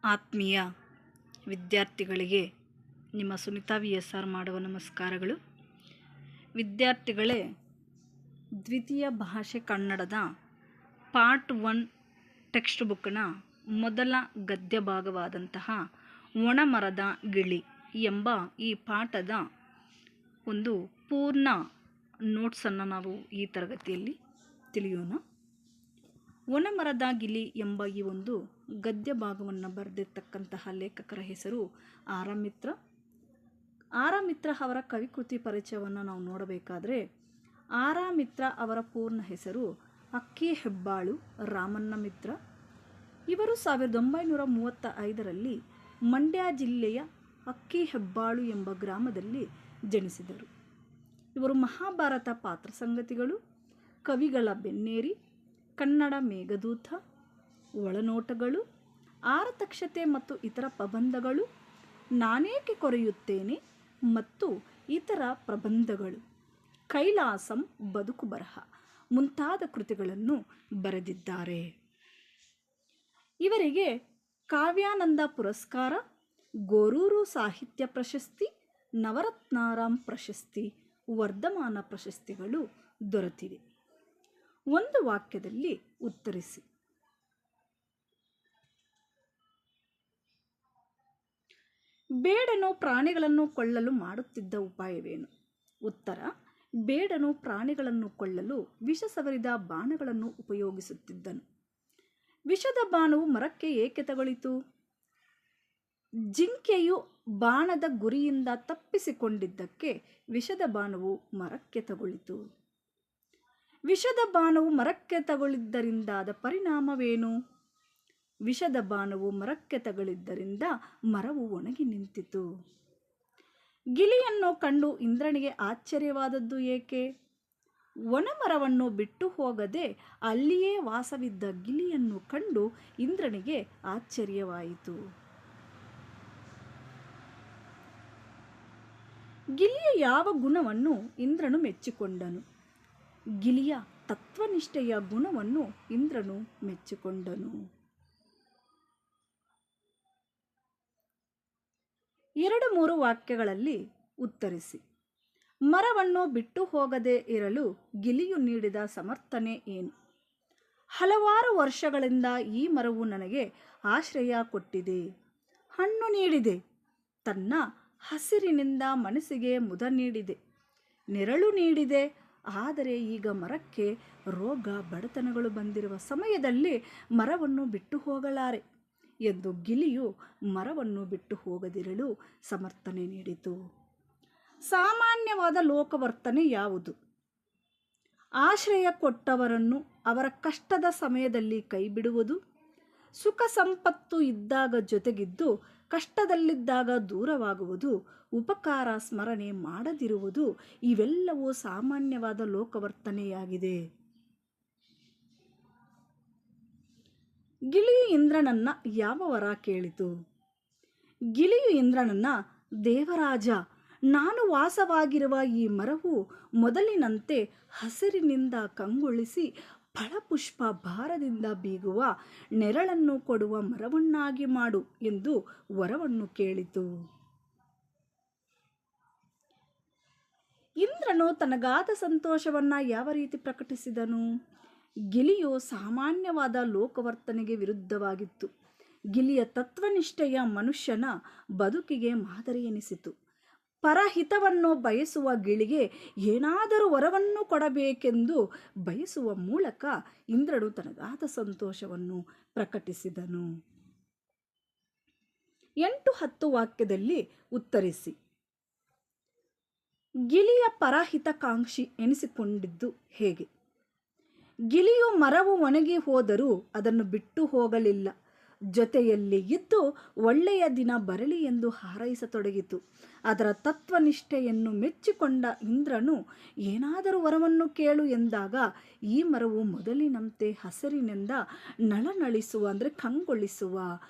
ಆತ್ಮೀಯ ವಿದ್ಯಾರ್ಥಿಗಳಿಗೆ ನಿಮ್ಮ ಸುನಿತಾ VSR ಮಾಡುವ ನಮಸ್ಕಾರಗಳು. ವಿದ್ಯಾರ್ಥಿಗಳೇ, ದ್ವಿತೀಯ ಭಾಷೆ ಕನ್ನಡದ ಪಾರ್ಟ್ 1 ಟೆಕ್ಸ್ಟ್ ಬುಕ್ನ ಮೊದಲ ಗದ್ಯ ಭಾಗವಾದಂತಹ ಒಣಮರದ ಗಿಳಿ ಎಂಬ ಈ ಪಾಠದ ಒಂದು ಪೂರ್ಣ ನೋಟ್ಸನ್ನು ನಾವು ಈ ತರಗತಿಯಲ್ಲಿ ತಿಳಿಯೋಣ. ಒಣಮರದ ಗಿಳಿ ಎಂಬ ಈ ಒಂದು ಗದ್ಯ ಭಾಗವನ್ನು ಬರೆದಿರ್ತಕ್ಕಂತಹ ಲೇಖಕರ ಹೆಸರು ಆರಮಿತ್ರ. ಆರಮಿತ್ರ ಅವರ ಕವಿಕೃತಿ ಪರಿಚಯವನ್ನು ನಾವು ನೋಡಬೇಕಾದ್ರೆ, ಆರಮಿತ್ರ ಅವರ ಪೂರ್ಣ ಹೆಸರು ಅಕ್ಕಿ ಹೆಬ್ಬಾಳು ರಾಮಣ್ಣ ಮಿತ್ರ. ಇವರು 1935ರಲ್ಲಿ ಮಂಡ್ಯ ಜಿಲ್ಲೆಯ ಅಕ್ಕಿ ಹೆಬ್ಬಾಳು ಎಂಬ ಗ್ರಾಮದಲ್ಲಿ ಜನಿಸಿದರು. ಇವರು ಮಹಾಭಾರತ ಪಾತ್ರ ಸಂಗತಿಗಳು, ಕವಿಗಳ ಬೆನ್ನೇರಿ, ಕನ್ನಡ ಮೇಘದೂತ, ಒಳನೋಟಗಳು, ಆರತಕ್ಷತೆ ಮತ್ತು ಇತರ ಪ್ರಬಂಧಗಳು, ನಾನೇಕೆ ಕೊರೆಯುತ್ತೇನೆ ಮತ್ತು ಇತರ ಪ್ರಬಂಧಗಳು, ಕೈಲಾಸಂ ಬದುಕು ಬರಹ ಮುಂತಾದ ಕೃತಿಗಳನ್ನು ಬರೆದಿದ್ದಾರೆ. ಇವರಿಗೆ ಕಾವ್ಯಾನಂದ ಪುರಸ್ಕಾರ, ಗೋರೂರು ಸಾಹಿತ್ಯ ಪ್ರಶಸ್ತಿ, ನವರತ್ನಾರಾಮ್ ಪ್ರಶಸ್ತಿ, ವರ್ಧಮಾನ ಪ್ರಶಸ್ತಿಗಳು ದೊರೆತಿವೆ. ಒಂದು ವಾಕ್ಯದಲ್ಲಿ ಉತ್ತರಿಸಿ. ಬೇಡನು ಪ್ರಾಣಿಗಳನ್ನು ಕೊಲ್ಲಲು ಮಾಡುತ್ತಿದ್ದ ಉಪಾಯವೇನು? ಉತ್ತರ: ಬೇಡನು ಪ್ರಾಣಿಗಳನ್ನು ಕೊಲ್ಲಲು ವಿಷ ಸವರಿದ ಬಾಣಗಳನ್ನು ಉಪಯೋಗಿಸುತ್ತಿದ್ದನು. ವಿಷದ ಬಾಣವು ಮರಕ್ಕೆ ಏಕೆ ತಗುಲಿತು? ಜಿಂಕೆಯು ಬಾಣದ ಗುರಿಯಿಂದ ತಪ್ಪಿಸಿಕೊಂಡಿದ್ದಕ್ಕೆ ವಿಷದ ಬಾಣವು ಮರಕ್ಕೆ ತಗುಲಿತು. ವಿಷದ ಬಾಣವು ಮರಕ್ಕೆ ತಗುಲಿದ್ದರಿಂದಾದ ಪರಿಣಾಮವೇನು? ವಿಷದ ಬಾಣವು ಮರಕ್ಕೆ ತಗುಲಿದ್ದರಿಂದ ಮರವು ಒಣಗಿ ನಿಂತಿತು. ಗಿಳಿಯನ್ನು ಕಂಡು ಇಂದ್ರನಿಗೆ ಆಶ್ಚರ್ಯವಾದದ್ದು ಏಕೆ? ಒಣಮರವನ್ನು ಬಿಟ್ಟು ಹೋಗದೆ ಅಲ್ಲಿಯೇ ವಾಸವಿದ್ದ ಗಿಳಿಯನ್ನು ಕಂಡು ಇಂದ್ರನಿಗೆ ಆಶ್ಚರ್ಯವಾಯಿತು. ಗಿಳಿಯ ಯಾವ ಗುಣವನ್ನು ಇಂದ್ರನು ಮೆಚ್ಚಿಕೊಂಡನು? ಗಿಳಿಯ ತತ್ವನಿಷ್ಠೆಯ ಗುಣವನ್ನು ಇಂದ್ರನು ಮೆಚ್ಚಿಕೊಂಡನು. 2-3 ವಾಕ್ಯಗಳಲ್ಲಿ ಉತ್ತರಿಸಿ. ಮರವನ್ನು ಬಿಟ್ಟು ಹೋಗದೆ ಇರಲು ಗಿಳಿಯು ನೀಡಿದ ಸಮರ್ಥನೆ ಏನು? ಹಲವಾರು ವರ್ಷಗಳಿಂದ ಈ ಮರವು ನನಗೆ ಆಶ್ರಯ ಕೊಟ್ಟಿದೆ, ಹಣ್ಣು ನೀಡಿದೆ, ತನ್ನ ಹಸಿರಿನಿಂದ ಮನಸ್ಸಿಗೆ ಮುದ ನೀಡಿದೆ, ನೆರಳು ನೀಡಿದೆ. ಆದರೆ ಈಗ ಮರಕ್ಕೆ ರೋಗ ಬಡತನಗಳು ಬಂದಿರುವ ಸಮಯದಲ್ಲಿ ಮರವನ್ನು ಬಿಟ್ಟು ಹೋಗಲಾರೆ ಎಂದು ಗಿಳಿಯು ಮರವನ್ನು ಬಿಟ್ಟು ಹೋಗದಿರಲು ಸಮರ್ಥನೆ ನೀಡಿತು. ಸಾಮಾನ್ಯವಾದ ಲೋಕವರ್ತನೆ ಯಾವುದು? ಆಶ್ರಯ ಕೊಟ್ಟವರನ್ನು ಅವರ ಕಷ್ಟದ ಸಮಯದಲ್ಲಿ ಕೈಬಿಡುವುದು, ಸುಖ ಸಂಪತ್ತು ಇದ್ದಾಗ ಜೊತೆಗಿದ್ದು ಕಷ್ಟದಲ್ಲಿದ್ದಾಗ ದೂರವಾಗುವುದು, ಉಪಕಾರ ಸ್ಮರಣೆ ಮಾಡದಿರುವುದು, ಇವೆಲ್ಲವೂ ಸಾಮಾನ್ಯವಾದ ಲೋಕವರ್ತನೆಯಾಗಿದೆ. ಗಿಳಿಯು ಇಂದ್ರನನ್ನ ಯಾವ ವರ ಕೇಳಿತು? ಗಿಳಿಯು ಇಂದ್ರನನ್ನ, ದೇವರಾಜ, ನಾನು ವಾಸವಾಗಿರುವ ಈ ಮರವು ಮೊದಲಿನಂತೆ ಹಸಿರಿನಿಂದ ಕಂಗೊಳಿಸಿ ಫಳಪುಷ್ಪ ಭಾರದಿಂದ ಬೀಗುವ ನೆರಳನ್ನು ಕೊಡುವ ಮರವನ್ನಾಗಿ ಮಾಡು ಎಂದು ವರವನ್ನು ಕೇಳಿತು. ಇಂದ್ರನು ತನಗಾದ ಸಂತೋಷವನ್ನು ಯಾವ ರೀತಿ ಪ್ರಕಟಿಸಿದನು? ಗಿಳಿಯು ಸಾಮಾನ್ಯವಾದ ಲೋಕವರ್ತನೆಗೆ ವಿರುದ್ಧವಾಗಿತ್ತು. ಗಿಳಿಯ ತತ್ವನಿಷ್ಠೆಯ ಮನುಷ್ಯನ ಬದುಕಿಗೆ ಮಾದರಿ ಎನಿಸಿತು. ಪರಹಿತವನ್ನು ಬಯಸುವ ಗಿಳಿಗೆ ಏನಾದರೂ ವರವನ್ನು ಕೊಡಬೇಕೆಂದು ಬಯಸುವ ಮೂಲಕ ಇಂದ್ರನು ತನಗಾದ ಸಂತೋಷವನ್ನು ಪ್ರಕಟಿಸಿದನು. 8-10 ವಾಕ್ಯದಲ್ಲಿ ಉತ್ತರಿಸಿ. ಗಿಳಿಯ ಪರಹಿತಕಾಂಕ್ಷಿ ಎನಿಸಿಕೊಂಡಿದ್ದು ಹೇಗೆ? ಗಿಳಿಯು ಮರವು ಒಣಗಿ ಹೋದರೂ ಅದನ್ನು ಬಿಟ್ಟು ಹೋಗಲಿಲ್ಲ. ಜೊತೆಯಲ್ಲಿ ಇದ್ದು ಒಳ್ಳೆಯ ದಿನ ಬರಲಿ ಎಂದು ಹಾರೈಸತೊಡಗಿತು. ಅದರ ತತ್ವನಿಷ್ಠೆಯನ್ನು ಮೆಚ್ಚಿಕೊಂಡ ಇಂದ್ರನು ಏನಾದರೂ ವರವನ್ನು ಕೇಳು ಎಂದಾಗ ಈ ಮರವು ಮೊದಲಿನಂತೆ ಹಸಿರಿನಿಂದ ನಳನಳಿಸುವ ಕಂಗೊಳಿಸುವ,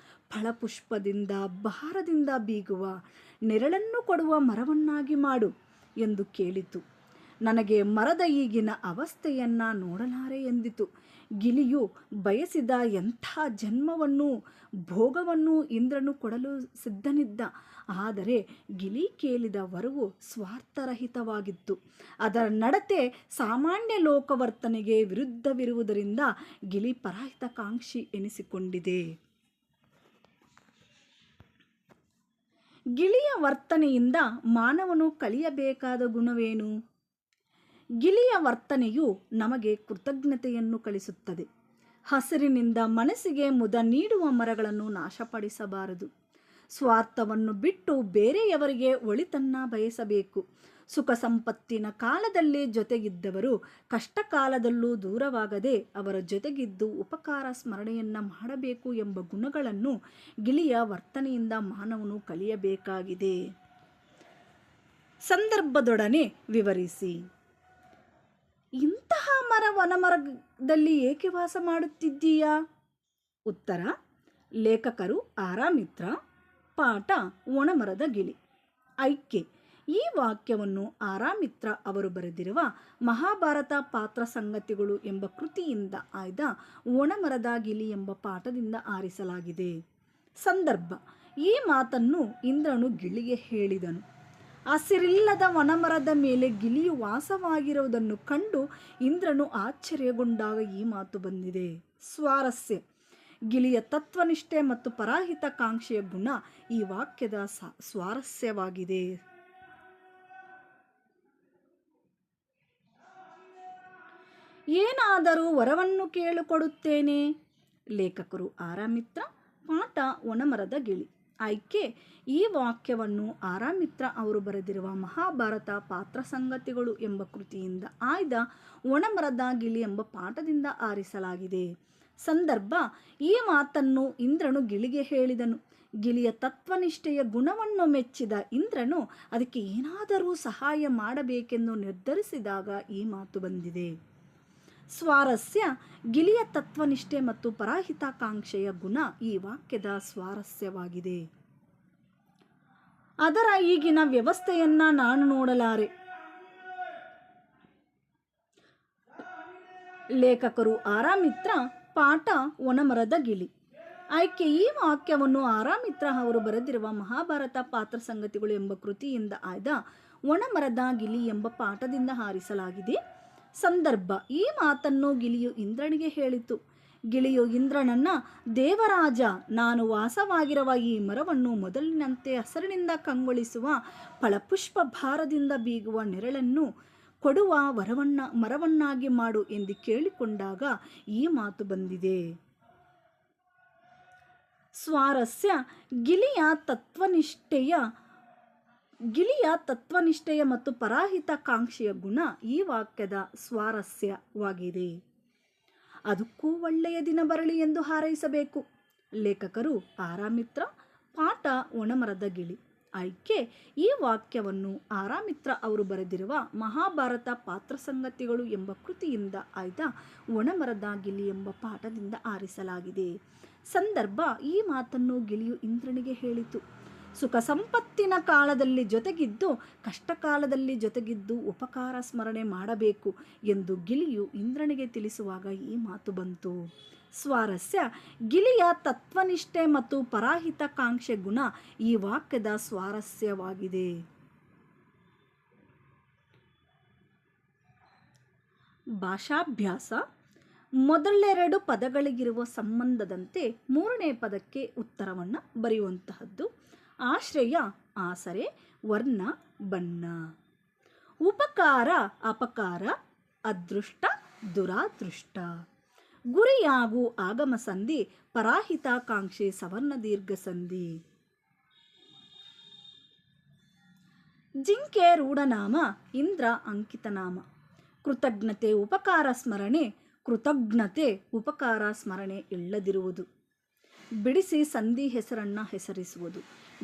ಫಳಪುಷ್ಪದಿಂದ ಭಾರದಿಂದ ಬೀಗುವ, ನೆರಳನ್ನು ಕೊಡುವ ಮರವನ್ನಾಗಿ ಮಾಡು ಎಂದು ಕೇಳಿತು. ನನಗೆ ಮರದ ಈಗಿನ ಅವಸ್ಥೆಯನ್ನು ನೋಡಲಾರೆ ಎಂದಿತು. ಗಿಳಿಯು ಬಯಸಿದ ಎಂಥ ಜನ್ಮವನ್ನು ಭೋಗವನ್ನು ಇಂದ್ರನು ಕೊಡಲು ಸಿದ್ಧನಿದ್ದ. ಆದರೆ ಗಿಳಿ ಕೇಳಿದ ವರವು ಸ್ವಾರ್ಥರಹಿತವಾಗಿತ್ತು. ಅದರ ನಡತೆ ಸಾಮಾನ್ಯ ಲೋಕವರ್ತನೆಗೆ ವಿರುದ್ಧವಿರುವುದರಿಂದ ಗಿಳಿ ಪರಹಿತಕಾಂಕ್ಷಿ ಎನಿಸಿಕೊಂಡಿದೆ. ಗಿಳಿಯ ವರ್ತನೆಯಿಂದ ಮಾನವನು ಕಲಿಯಬೇಕಾದ ಗುಣವೇನು? ಗಿಳಿಯ ವರ್ತನೆಯು ನಮಗೆ ಕೃತಜ್ಞತೆಯನ್ನು ಕಲಿಸುತ್ತದೆ. ಹಸಿರಿನಿಂದ ಮನಸ್ಸಿಗೆ ಮುದ ನೀಡುವ ಮರಗಳನ್ನು ನಾಶಪಡಿಸಬಾರದು. ಸ್ವಾರ್ಥವನ್ನು ಬಿಟ್ಟು ಬೇರೆಯವರಿಗೆ ಒಳಿತನ್ನ ಬಯಸಬೇಕು. ಸುಖ ಸಂಪತ್ತಿನ ಕಾಲದಲ್ಲಿ ಜೊತೆಗಿದ್ದವರು ಕಷ್ಟ ಕಾಲದಲ್ಲೂ ದೂರವಾಗದೆ ಅವರ ಜೊತೆಗಿದ್ದು ಉಪಕಾರ ಸ್ಮರಣೆಯನ್ನ ಮಾಡಬೇಕು ಎಂಬ ಗುಣಗಳನ್ನು ಗಿಳಿಯ ವರ್ತನೆಯಿಂದ ಮಾನವನು ಕಲಿಯಬೇಕಾಗಿದೆ. ಸಂದರ್ಭದೊಡನೆ ವಿವರಿಸಿ. ಇಂತಹ ವನಮರದಲ್ಲಿ ಏಕೆ ವಾಸ ಮಾಡುತ್ತಿದ್ದೀಯಾ? ಉತ್ತರ: ಲೇಖಕರು ಆರಾಮಿತ್ರ, ಪಾಠ ಒಣಮರದ ಗಿಳಿ. ಆಯ್ಕೆ: ಈ ವಾಕ್ಯವನ್ನು ಆರಾಮಿತ್ರ ಅವರು ಬರೆದಿರುವ ಮಹಾಭಾರತ ಪಾತ್ರ ಸಂಗತಿಗಳು ಎಂಬ ಕೃತಿಯಿಂದ ಆಯ್ದ ಒಣಮರದ ಗಿಳಿ ಎಂಬ ಪಾಠದಿಂದ ಆರಿಸಲಾಗಿದೆ. ಸಂದರ್ಭ: ಈ ಮಾತನ್ನು ಇಂದ್ರನು ಗಿಳಿಗೆ ಹೇಳಿದನು. ಹಸಿರಿಲ್ಲದ ವನಮರದ ಮೇಲೆ ಗಿಳಿಯು ವಾಸವಾಗಿರುವುದನ್ನು ಕಂಡು ಇಂದ್ರನು ಆಶ್ಚರ್ಯಗೊಂಡಾಗ ಈ ಮಾತು ಬಂದಿದೆ. ಸ್ವಾರಸ್ಯ: ಗಿಳಿಯ ತತ್ವನಿಷ್ಠೆ ಮತ್ತು ಪರಹಿತಕಾಂಕ್ಷೆಯ ಗುಣ ಈ ವಾಕ್ಯದ ಸ್ವಾರಸ್ಯವಾಗಿದೆ. ಏನಾದರೂ ವರವನ್ನು ಕೇಳಿಕೊಡುತ್ತೇನೆ. ಲೇಖಕರು ಆರಾಮಿತ್ರ, ಪಾಠ ಒಣಮರದ ಗಿಳಿ. ಆಯ್ಕೆ: ಈ ವಾಕ್ಯವನ್ನು ಆರಾಮಿತ್ರ ಅವರು ಬರೆದಿರುವ ಮಹಾಭಾರತ ಪಾತ್ರ ಸಂಗತಿಗಳು ಎಂಬ ಕೃತಿಯಿಂದ ಆಯ್ದ ಒಣಮರದ ಗಿಳಿ ಎಂಬ ಪಾಠದಿಂದ ಆರಿಸಲಾಗಿದೆ. ಸಂದರ್ಭ: ಈ ಮಾತನ್ನು ಇಂದ್ರನು ಗಿಳಿಗೆ ಹೇಳಿದನು. ಗಿಳಿಯ ತತ್ವನಿಷ್ಠೆಯ ಗುಣವನ್ನು ಮೆಚ್ಚಿದ ಇಂದ್ರನು ಅದಕ್ಕೆ ಏನಾದರೂ ಸಹಾಯ ಮಾಡಬೇಕೆಂದು ನಿರ್ಧರಿಸಿದಾಗ ಈ ಮಾತು ಬಂದಿದೆ. ಸ್ವಾರಸ್ಯ: ಗಿಳಿಯ ತತ್ವನಿಷ್ಠೆ ಮತ್ತು ಪರಹಿತಕಾಂಕ್ಷೆಯ ಗುಣ ಈ ವಾಕ್ಯದ ಸ್ವಾರಸ್ಯವಾಗಿದೆ. ಅದರ ಈಗಿನ ವ್ಯವಸ್ಥೆಯನ್ನ ನಾನು ನೋಡಲಾರೆ. ಲೇಖಕರು ಆರಾಮಿತ್ರ, ಪಾಠ ಒಣಮರದ ಗಿಳಿ. ಆಯ್ಕೆ: ಈ ವಾಕ್ಯವನ್ನು ಆರಾಮಿತ್ರ ಅವರು ಬರೆದಿರುವ ಮಹಾಭಾರತ ಪಾತ್ರ ಸಂಗತಿಗಳು ಎಂಬ ಕೃತಿಯಿಂದ ಆಯ್ದ ಒಣಮರದ ಗಿಳಿ ಎಂಬ ಪಾಠದಿಂದ ಆರಿಸಲಾಗಿದೆ. ಸಂದರ್ಭ: ಈ ಮಾತನ್ನು ಗಿಳಿಯು ಇಂದ್ರನಿಗೆ ಹೇಳಿತು. ಗಿಳಿಯು ಇಂದ್ರನನ್ನ, ದೇವರಾಜ, ನಾನು ವಾಸವಾಗಿರುವ ಈ ಮರವನ್ನು ಮೊದಲಿನಂತೆ ಹಸಿರಿನಿಂದ ಕಂಗೊಳಿಸುವ ಫಲಪುಷ್ಪ ಭಾರದಿಂದ ಬೀಗುವ ನೆರಳನ್ನು ಕೊಡುವ ಮರವನ್ನಾಗಿ ಮಾಡು ಎಂದು ಕೇಳಿಕೊಂಡಾಗ ಈ ಮಾತು ಬಂದಿದೆ. ಸ್ವಾರಸ್ಯ: ಗಿಳಿಯ ತತ್ವನಿಷ್ಠೆಯ ಮತ್ತು ಪರಹಿತಕಾಂಕ್ಷೆಯ ಗುಣ ಈ ವಾಕ್ಯದ ಸ್ವಾರಸ್ಯವಾಗಿದೆ. ಅದಕ್ಕೂ ಒಳ್ಳೆಯ ದಿನ ಬರಲಿ ಎಂದು ಹಾರೈಸಬೇಕು. ಲೇಖಕರು ಆರಾಮಿತ್ರ, ಪಾಠ ಒಣಮರದ ಗಿಳಿ. ಆಯ್ಕೆ: ಈ ವಾಕ್ಯವನ್ನು ಆರಾಮಿತ್ರ ಅವರು ಬರೆದಿರುವ ಮಹಾಭಾರತ ಪಾತ್ರ ಸಂಗತಿಗಳು ಎಂಬ ಕೃತಿಯಿಂದ ಆಯ್ದ ಒಣಮರದ ಗಿಳಿ ಎಂಬ ಪಾಠದಿಂದ ಆರಿಸಲಾಗಿದೆ. ಸಂದರ್ಭ: ಈ ಮಾತನ್ನು ಗಿಳಿಯು ಇಂದ್ರನಿಗೆ ಹೇಳಿತು. ಸುಖ ಸಂಪತ್ತಿನ ಕಾಲದಲ್ಲಿ ಜೊತೆಗಿದ್ದು ಕಷ್ಟ ಕಾಲದಲ್ಲಿ ಜೊತೆಗಿದ್ದು ಉಪಕಾರ ಸ್ಮರಣೆ ಮಾಡಬೇಕು ಎಂದು ಗಿಳಿಯು ಇಂದ್ರನಿಗೆ ತಿಳಿಸುವಾಗ ಈ ಮಾತು ಬಂತು. ಸ್ವಾರಸ್ಯ: ಗಿಳಿಯ ತತ್ವನಿಷ್ಠೆ ಮತ್ತು ಪರಹಿತಕಾಂಕ್ಷೆ ಗುಣ ಈ ವಾಕ್ಯದ ಸ್ವಾರಸ್ಯವಾಗಿದೆ. ಭಾಷಾಭ್ಯಾಸ. ಮೊದಲೆರಡು ಪದಗಳಿಗಿರುವ ಸಂಬಂಧದಂತೆ ಮೂರನೇ ಪದಕ್ಕೆ ಉತ್ತರವನ್ನು ಬರೆಯುವಂತಹದ್ದು. ಆಶ್ರಯ, ಆಸರೆ, ವರ್ಣ, ಬಣ್ಣ. ಉಪಕಾರ, ಅಪಕಾರ, ಅದೃಷ್ಟ, ದುರಾದೃಷ್ಟ. ಗುರಿಯಾಗು ಆಗಮ ಸಂಧಿ, ಪರಹಿತಕಾಂಕ್ಷೆ ಸವರ್ಣ ದೀರ್ಘ ಸಂಧಿ. ಜಿಂಕೆ ರೂಢನಾಮ, ಇಂದ್ರ ಅಂಕಿತನಾಮ. ಕೃತಜ್ಞತೆ ಉಪಕಾರ ಸ್ಮರಣೆ, ಕೃತಜ್ಞತೆ ಉಪಕಾರ ಸ್ಮರಣೆ ಇಲ್ಲದಿರುವುದು. ಬಿಡಿಸಿ ಸಂಧಿ ಹೆಸರನ್ನ ಹೆಸರಿಸುವುದು.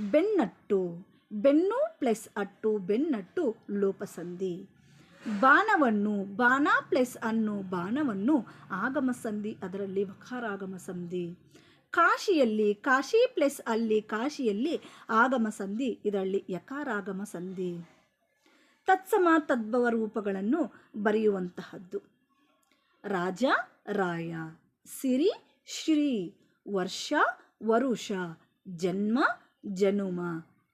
ಬೆನ್ನಟ್ಟು, ಬೆನ್ನು ಪ್ಲಸ್ ಅಟ್ಟು, ಬೆನ್ನಟ್ಟು ಲೋಪಸಂಧಿ. ಬಾಣವನ್ನು, ಬಾಣ ಪ್ಲಸ್ ಅನ್ನು, ಬಾಣವನ್ನು ಆಗಮ ಸಂಧಿ, ಅದರಲ್ಲಿ ವಕಾರಾಗಮ ಸಂಧಿ. ಕಾಶಿಯಲ್ಲಿ, ಕಾಶಿ ಪ್ಲಸ್ ಅಲ್ಲಿ, ಕಾಶಿಯಲ್ಲಿ ಆಗಮ ಸಂಧಿ, ಇದರಲ್ಲಿ ಯಕಾರಾಗಮ ಸಂಧಿ. ತತ್ಸಮ ತದ್ಭವ ರೂಪಗಳನ್ನು ಬರೆಯುವಂತಹದ್ದು. ರಾಜ, ರಾಯ. ಸಿರಿ ಶ್ರೀ. ವರ್ಷ ವರುಷ. ಜನ್ಮ ಜನುಮ.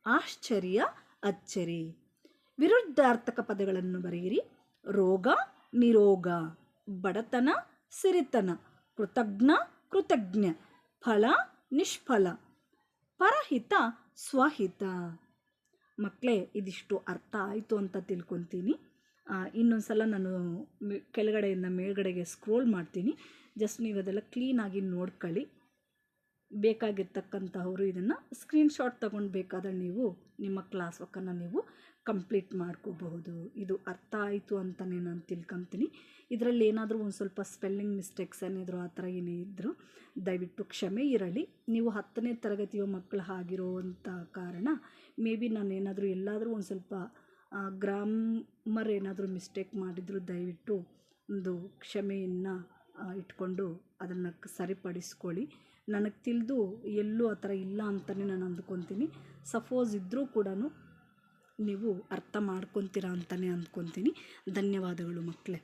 ಆಶ್ಚರ್ಯ ಅಚ್ಚರಿ. ವಿರುದ್ಧಾರ್ಥಕ ಪದಗಳನ್ನು ಬರೆಯಿರಿ. ರೋಗ ನಿರೋಗ. ಬಡತನ ಸಿರಿತನ. ಕೃತಜ್ಞ ಕೃತಜ್ಞ. ಫಲ ನಿಷ್ಫಲ. ಪರಹಿತ ಸ್ವಹಿತ. ಮಕ್ಕಳೇ, ಇದಿಷ್ಟು ಅರ್ಥ ಆಯಿತು ಅಂತ ತಿಳ್ಕೊತೀನಿ. ಇನ್ನೊಂದು ಸಲ ನಾನು ಕೆಳಗಡೆಯಿಂದ ಮೇಲ್ಗಡೆಗೆ ಸ್ಕ್ರೋಲ್ ಮಾಡ್ತೀನಿ. ಜಸ್ಟ್ ನೀವು ಅದೆಲ್ಲ ಕ್ಲೀನಾಗಿ ನೋಡ್ಕೊಳ್ಳಿ. ಬೇಕಾಗಿರ್ತಕ್ಕಂಥವರು ಇದನ್ನು ಸ್ಕ್ರೀನ್ಶಾಟ್ ತಗೊಂಡು ಬೇಕಾದರೆ ನೀವು ನಿಮ್ಮ ಕ್ಲಾಸ್ ವರ್ಕನ್ನು ನೀವು ಕಂಪ್ಲೀಟ್ ಮಾಡ್ಕೋಬಹುದು. ಇದು ಅರ್ಥ ಆಯಿತು ಅಂತಲೇ ನಾನು ತಿಳ್ಕೊತೀನಿ. ಇದರಲ್ಲಿ ಏನಾದರೂ ಒಂದು ಸ್ವಲ್ಪ ಸ್ಪೆಲ್ಲಿಂಗ್ ಮಿಸ್ಟೇಕ್ಸ್ ಏನಿದ್ರು ಆ ಥರ ಏನೇ ಇದ್ದರೂ ದಯವಿಟ್ಟು ಕ್ಷಮೆ ಇರಲಿ. ನೀವು 10ನೇ ತರಗತಿಯ ಮಕ್ಕಳು ಆಗಿರೋವಂಥ ಕಾರಣ ಮೇ ಬಿ ನಾನು ಏನಾದರೂ ಎಲ್ಲಾದರೂ ಒಂದು ಸ್ವಲ್ಪ ಗ್ರಾಮರ್ ಏನಾದರೂ ಮಿಸ್ಟೇಕ್ ಮಾಡಿದರೂ ದಯವಿಟ್ಟು ಒಂದು ಕ್ಷಮೆಯನ್ನು ಇಟ್ಕೊಂಡು ಅದನ್ನು ಸರಿಪಡಿಸ್ಕೊಳ್ಳಿ. ನನಗೆ ತಿಳಿದು ಎಲ್ಲೂ ಆ ಥರ ಇಲ್ಲ ಅಂತಲೇ ನಾನು ಅಂದ್ಕೊತೀನಿ. ಸಪೋಸ್ ಇದ್ದರೂ ಕೂಡ ನೀವು ಅರ್ಥ ಮಾಡ್ಕೊತೀರಾ ಅಂತಲೇ ಅಂದ್ಕೊತೀನಿ. ಧನ್ಯವಾದಗಳು ಮಕ್ಕಳೇ.